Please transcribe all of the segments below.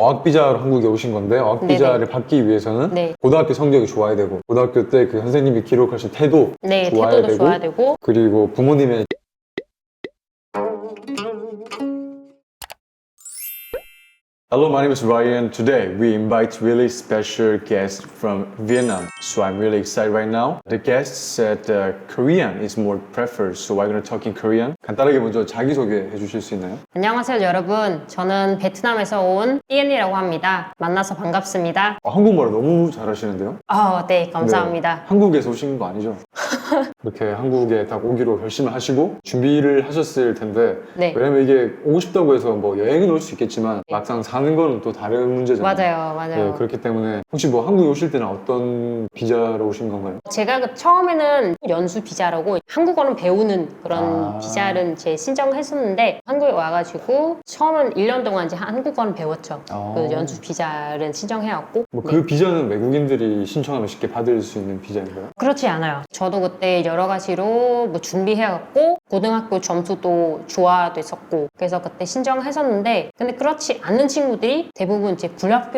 어학비자로 한국에 오신 건데 어학비자를 네네. 받기 위해서는 네. 고등학교 성적이 좋아야 되고 고등학교 때 그 선생님이 기록하신 태도 네, 좋아야 태도도 되고 좋아야 되고. 그리고 부모님의 Hello, my name is Ryan. Today we invite really special guest from Vietnam. So I'm really excited right now. The guest said Korean is more preferred, so we're going to talk in Korean. 간단하게 먼저 자기소개 해주실 수 있나요? 안녕하세요, 여러분. 저는 베트남에서 온 띠엔이라고 합니다. 만나서 반갑습니다. 한국말 너무 잘하시는데요? 네, 감사합니다. 네, 한국에서 오신 거 아니죠? 이렇게 한국에 딱 오기로 결심을 하시고 준비를 하셨을 텐데 네. 왜냐면 이게 오고 싶다고 해서 뭐 여행은 올 수 있겠지만 막상 사는 거는 또 다른 문제잖아요. 맞아요. 네, 그렇기 때문에 혹시 뭐 한국에 오실 때는 어떤 비자로 오신 건가요? 제가 처음에는 연수 비자라고 한국어는 배우는 그런 아. 비자를 제 신청을 했었는데 한국에 와가지고 처음은 1년 동안 이제 한국어는 배웠죠. 그 연수 비자를 신청해왔고. 뭐 그 비자는 외국인들이 신청하면 쉽게 받을 수 있는 비자인가요? 그렇지 않아요. 저도 그때 여러 가지로 뭐 준비해갖고 고등학교 점수도 좋아됐었고 그래서 그때 신청을 했었는데 근데 그렇지 않는 친구들이 대부분 이제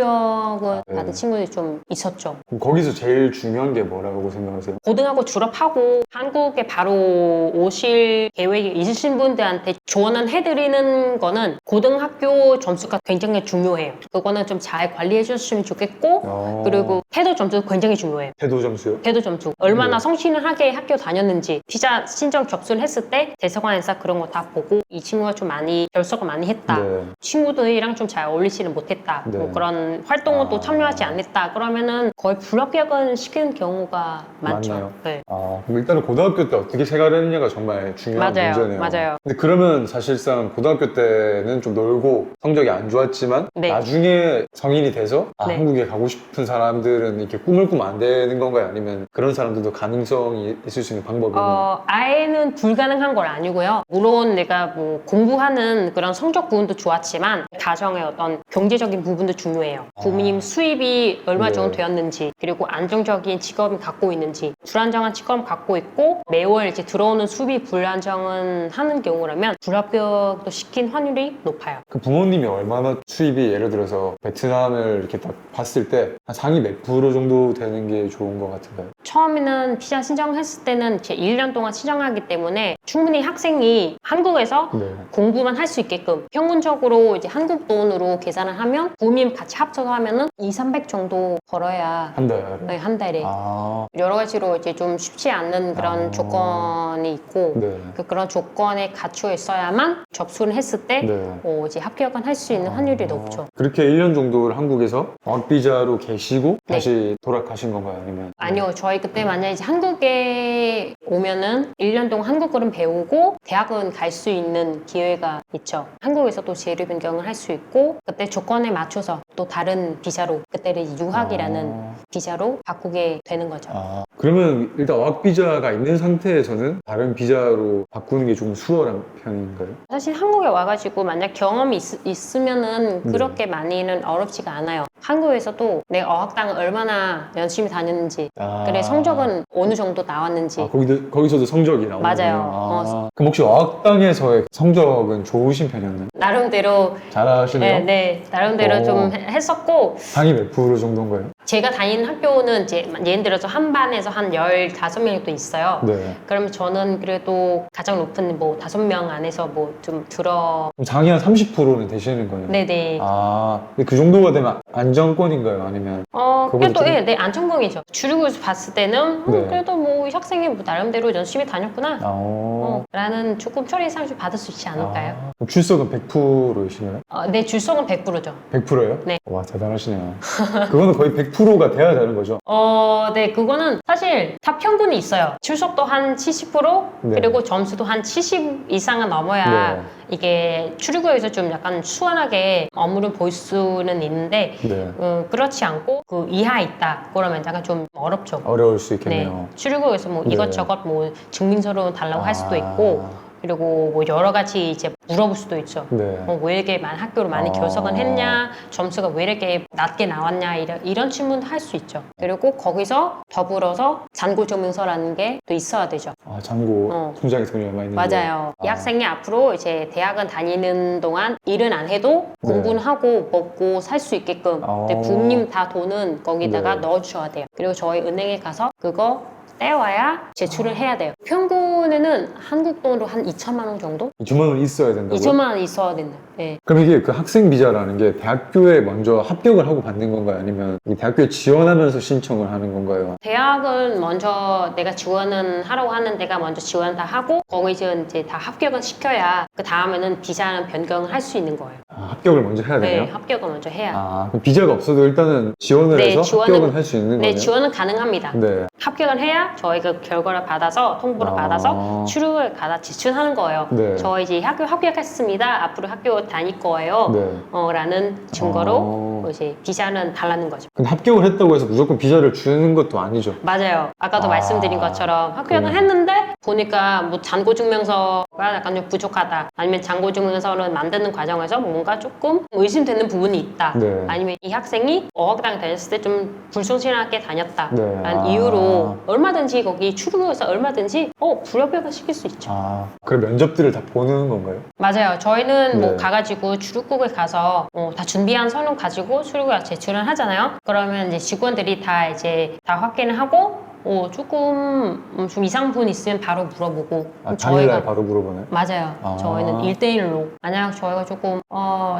불합격을 네. 받은 친구들이 좀 있었죠. 그럼 거기서 제일 중요한 게 뭐라고 생각하세요? 고등학교 졸업하고 한국에 바로 오실 계획이 있으신 분들한테 조언을 해드리는 거는 고등학교 점수가 굉장히 중요해요. 그거는 좀 잘 관리해 주셨으면 좋겠고 그리고 태도 점수도 굉장히 중요해요. 태도 점수요? 태도 점수 얼마나 네. 성실하게 학교 다녔는지 비자 신청 접수를 했을 때 대사관에서 그런 거 다 보고 이 친구가 좀 많이 결석을 많이 했다 네. 친구들이랑 좀 잘 어울리지는 못했다 네. 뭐 그런 활동은 또 참여하지 않았다 그러면은 거의 불합격을 시키는 경우가 많죠. 맞나요? 네. 그럼 일단은 고등학교 때 어떻게 생활했느냐가 정말 중요한 맞아요. 문제네요. 맞아요. 근데 그러면 사실상 고등학교 때는 좀 놀고 성적이 안 좋았지만 네. 나중에 성인이 돼서 네. 한국에 가고 싶은 사람들은 이렇게 꿈을 꾸면 안 되는 건가요? 아니면 그런 사람들도 가능성이 있을 수 있는 방법이 있나요? 아예는 불가능한 건 아니고요. 물론 내가 뭐 공부하는 그런 성적 부분도 좋았지만 가정의 어떤 경제적인 부분도 중요해요. 부모님 수입이 얼마 네. 정도 되었는지 그리고 안정적인 직업을 갖고 있는지 불안정한 직업을 갖고 있고 매월 이제 들어오는 수입이 불안정은 하는 경우라면 불합격도 시킨 확률이 높아요. 그 부모님이 얼마나 수입이 예를 들어서 베트남을 이렇게 딱 봤을 때 한 상위 몇 프로 정도 되는 게 좋은 것 같은가요? 처음에는 비자 신청했을 때는 이제 1년 동안 신청하기 때문에 충분히 학생이 한국에서 네. 공부만 할 수 있게끔 평균적으로 이제 한국 돈으로 계산을 하면 부모님 같이 합쳐서 하면은 200~300 정도 벌어야 한 달에? 네, 한 달에 아, 여러 가지로 이제 좀 쉽지 않는 그런 조건이 있고 네. 그런 조건에 갖추어 있어야만 접수를 했을 때 네. 이제 합격은 할 수 있는 확률이 높죠. 그렇게 1년 정도를 한국에서 어학비자로 계시고 네. 다시 돌아가신 건가요? 아니면? 아니요, 저희 그때 만약에 이제 한국에 오면은 1년 동안 한국어를 배우고 대학은 갈 수 있는 기회가 있죠. 한국에서 또 재료 변경을 할 수 있고 그때 조건에 맞춰서 또 다른 비자로 그때는 유학이라는 비자로 바꾸게 되는 거죠. 그러면 일단 어학비자가 있는 상태에서는 다른 비자로 바꾸는 게 좀 수월한 편인가요? 사실 한국에 와가지고 만약 경험이 있으면은 네. 그렇게 많이는 어렵지가 않아요. 한국에서도 내 어학당을 얼마나 열심히 다녔는지 그래 성적은 어느 정도 나왔는지 거기서도 성적이 나오는 맞아요. 그럼 혹시 어학당에서의 성적은 좋으신 편이었나요? 나름대로 잘하시네요? 네, 나름대로 좀 했었고 상위 몇 프로 정도인가요? 제가 다니는 학교는 이제 예를 들어서 한 반에서 한 15명이 또 있어요. 네. 그러면 저는 그래도 가장 높은 뭐 5명 안에서 뭐 좀 그럼 상위 한 30%는 되시는 거예요? 네네. 근데 그 정도가 되면 안정권인가요? 아니면? 그래도 좀- 네, 안정권이죠. 주류에서 봤을 때는 네. 그래도 뭐 이 학생이 뭐 나름대로 열심히 다녔구나. 아, 라는 조금 처리 상을 좀 받을 수 있지 않을까요? 그럼 출석은 100%이신가요? 네, 줄석은 100%죠. 100%예요? 네. 와, 대단하시네요. 그거는 거의 100%가 돼야 되는 거죠? 네, 그거는 사실 다 평균이 있어요. 출석도 한 70%, 네. 그리고 점수도 한 70 이상은 넘어야 네. 이게 출입구에서 좀 약간 수월하게 업무를 볼 수는 있는데, 네. 그렇지 않고 그 이하 있다. 그러면 약간 좀 어렵죠. 어려울 수 네. 있겠네요. 출입구에서 뭐 네. 이것저것 뭐 증명서로 달라고 할 수도 있고, 그리고 뭐 여러 가지 이제 물어볼 수도 있죠. 네. 왜 이렇게 학교를 많이 결석은 했냐, 점수가 왜 이렇게 낮게 나왔냐, 이런 질문도 할 수 있죠. 그리고 거기서 더불어서 잔고증명서라는 게 또 있어야 되죠. 아, 잔고 통장에 돈이 얼마 있는지. 맞아요. 이 학생이 앞으로 이제 대학은 다니는 동안 일은 안 해도 공부는 하고 먹고 살 수 있게끔 부모님 다 돈은 거기다가 넣어주셔야 돼요. 그리고 저희 은행에 가서 그거 떼와야 제출을 해야 돼요. 평균에는 한국 돈으로 한 2천만 원 정도? 2천만 원 있어야 된다고요? 2천만 원 있어야 된다. 네. 그럼 이게 그 학생 비자라는 게 대학교에 먼저 합격을 하고 받는 건가요? 아니면 이 대학교에 지원하면서 신청을 하는 건가요? 대학은 먼저 내가 지원은 하라고 하는 데가 먼저 지원 다 하고 거기서 이제 다 합격은 시켜야 그 다음에는 비자는 변경을 할 수 있는 거예요. 아, 합격을 먼저 해야 되나요? 네, 합격을 먼저 해야. 아, 그럼 비자가 없어도 일단은 지원을 해서 합격은 할 수 있는 거네요? 네, 지원은 가능합니다. 네. 합격을 해야 저희가 결과를 받아서 통보를 받아서 출국을 가다 지출하는 거예요. 네. 저 이제 학교 합격했습니다. 앞으로 학교 다닐 거예요. 네. 라는 증거로 이제 비자는 달라는 거죠. 근데 합격을 했다고 해서 무조건 비자를 주는 것도 아니죠? 맞아요. 아까도 말씀드린 것처럼 합격을 했는데 보니까 뭐 잔고증명서가 약간 좀 부족하다. 아니면 잔고증명서를 만드는 과정에서 뭔가 조금 의심되는 부분이 있다. 네. 아니면 이 학생이 어학당 다녔을 때 좀 불성실하게 다녔다. 네. 라는 이유로 얼마든지 거기 출국에서 얼마든지 불합격을 시킬 수 있죠. 아, 그럼 면접들을 다 보는 건가요? 맞아요. 저희는 뭐 네. 가가지고 출국국에 가서 다 준비한 서류 가지고 출국을 제출을 하잖아요. 그러면 이제 직원들이 다 이제 다 확인을 하고 조금 좀 이상 부분 있으면 바로 물어보고 당일날 바로 물어보나요? 맞아요. 저희는 1대1로 만약 저희가 조금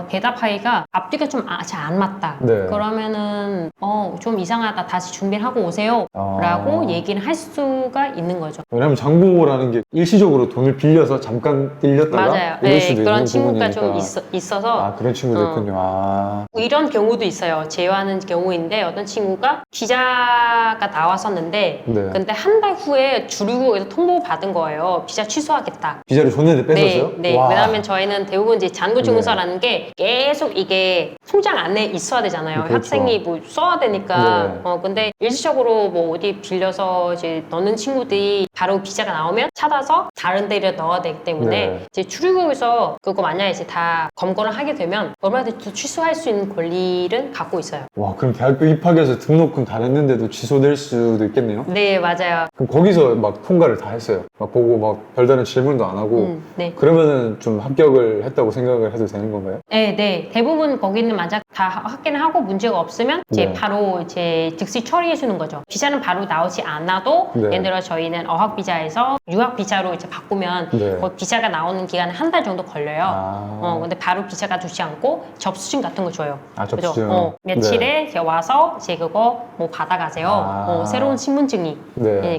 대답하기가 앞뒤가 좀 잘 안 맞다. 네. 그러면은 좀 이상하다. 다시 준비를 하고 오세요. 라고 얘기를 할 수가 있는 거죠. 왜냐면 장보라는 게 일시적으로 돈을 빌려서 잠깐 빌렸다가 맞아요. 이럴 수도 그런 있는 친구가 부분이니까. 좀 있어서 아, 그런 친구도 있군요. 이런 경우도 있어요. 제외하는 경우인데 어떤 친구가 비자가 나왔었는데 근데 한 달 후에 주류국에서 통보 받은 거예요. 비자 취소하겠다. 비자를 줬는데 뺏었어요? 네. 왜냐하면 저희는 대부분 이제 잔고증명서라는 게 계속 이게 통장 안에 있어야 되잖아요. 그렇죠. 학생이 뭐 써야 되니까. 근데 일시적으로 뭐 어디 빌려서 이제 넣는 친구들이 바로 비자가 나오면 찾아서 다른 데를 넣어야 되기 때문에 이제 출입국에서 그거 만약에 이제 다 검거를 하게 되면 얼마든지 취소할 수 있는 권리를 갖고 있어요. 와, 그럼 대학교 입학해서 등록금 다 냈는데도 취소될 수도 있겠네요? 네, 맞아요. 그럼 거기서 막 통과를 다 했어요. 막 보고 막 별다른 질문도 안 하고. 네. 그러면은 좀 합격을 했다고 생각을 해도 되는 건가요? 네. 대부분 거기는 만약 다 확인을 하고 문제가 없으면 이제 바로 이제 즉시 처리해 주는 거죠. 비자는 바로 나오지 않아도 예를 들어 저희는 어학 비자에서 유학 비자로 이제 바꾸면 그 비자가 나오는 기간은 한 달 정도 걸려요. 근데 바로 비자가 주지 않고 접수증 같은 거 줘요. 접수증. 그죠? 며칠에 이렇게 와서 이제 그거 뭐 받아가세요. 새로운 신분증이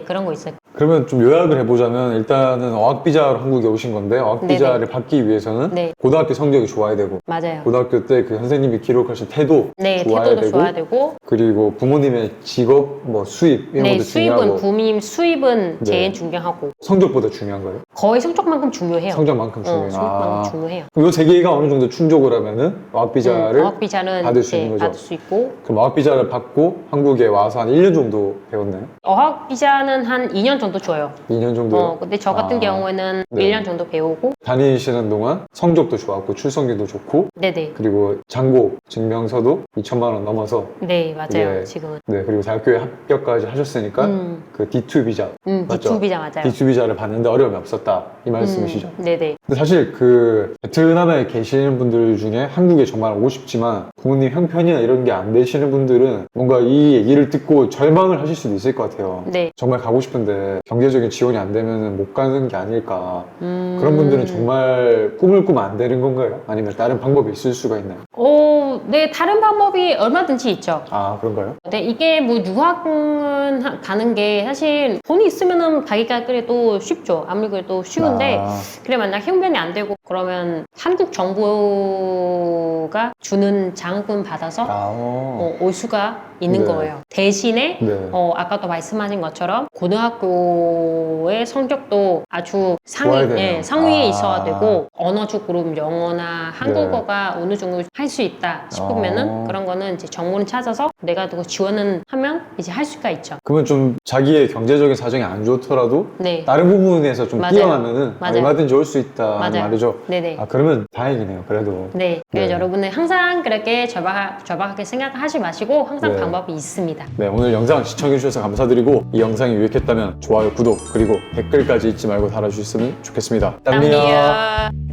그런 거 있어요. 그러면 좀 요약을 해보자면 일단은 어학비자로 한국에 오신 건데 어학비자를 받기 위해서는 고등학교 성적이 좋아야 되고 맞아요. 고등학교 때 그 선생님이 기록하신 태도 태도도 좋아야 되고 그리고 부모님의 직업, 뭐 수입 이런 것도 중요하고 부모님 수입은 제일 중요하고 성적보다 중요한 거예요? 거의 성적만큼 중요해요. 성적만큼 중요해요. 성적만큼 중요해요. 그럼 이 세 개가 어느 정도 충족을 하면은 어학비자를 받을 수 있는 거죠? 받을 수 있고 그럼 어학비자를 받고 한국에 와서 한 1년 정도 배웠나요? 어학비자는 한 2년 정도 줘요. 2년 정도요? 근데 저 같은 경우에는 1년 정도 배우고 다니시는 동안 성적도 좋았고 출석률도 좋고 네네. 그리고 잔고 증명서도 2천만 원 넘어서 네, 맞아요. 네. 지금은. 네, 그리고 대학교에 합격까지 하셨으니까 그 D2 비자 맞죠? D2 비자 맞아요. D2 비자를 받는데 어려움이 없었다 이 말씀이시죠? 네네. 근데 사실 그 베트남에 계시는 분들 중에 한국에 정말 오고 싶지만 부모님 형편이나 이런 게 안 되시는 분들은 뭔가 이 얘기를 듣고 절망을 하실 수도 있을 것 같아요. 네. 정말 가고 싶은데 경제적인 지원이 안 되면 못 가는 게 아닐까. 그런 분들은 정말 꿈을 꾸면 안 되는 건가요? 아니면 다른 방법이 있을 수가 있나요? 네, 다른 방법이 얼마든지 있죠. 아, 그런가요? 네, 이게 뭐 유학은 가는 게 사실 돈이 있으면은 가기가 그래도 쉽죠. 아무리 그래도 쉬운데 그래 만약 형편이 안 되고 그러면 한국 정부가 주는 장학금 받아서 올 수가 있는 거예요. 대신에 아까도 말씀하신 것처럼 고등학교의 성적도 아주 좋아야 되네요. 상위에 아. 있어야 되고 언어적 그룹 영어나 한국어가 어느 정도 할 수 있다 싶으면은 그런 거는 이제 정보를 찾아서 내가 또 지원을 하면 이제 할 수가 있죠. 그러면 좀 자기의 경제적인 사정이 안 좋더라도 네. 다른 부분에서 좀 맞아요. 뛰어나면은 맞아요. 얼마든지 올 수 있다 맞아요. 말이죠. 네네. 아 그러면 다행이네요. 그래도. 네. 그래서 네. 여러분은 항상 그렇게 절박하게 생각하지 마시고 항상 네. 방법이 있습니다. 네, 오늘 영상 시청해주셔서 감사드리고 이 영상이 유익했다면 좋아요, 구독, 그리고 댓글까지 잊지 말고 달아주셨으면 좋겠습니다. 当你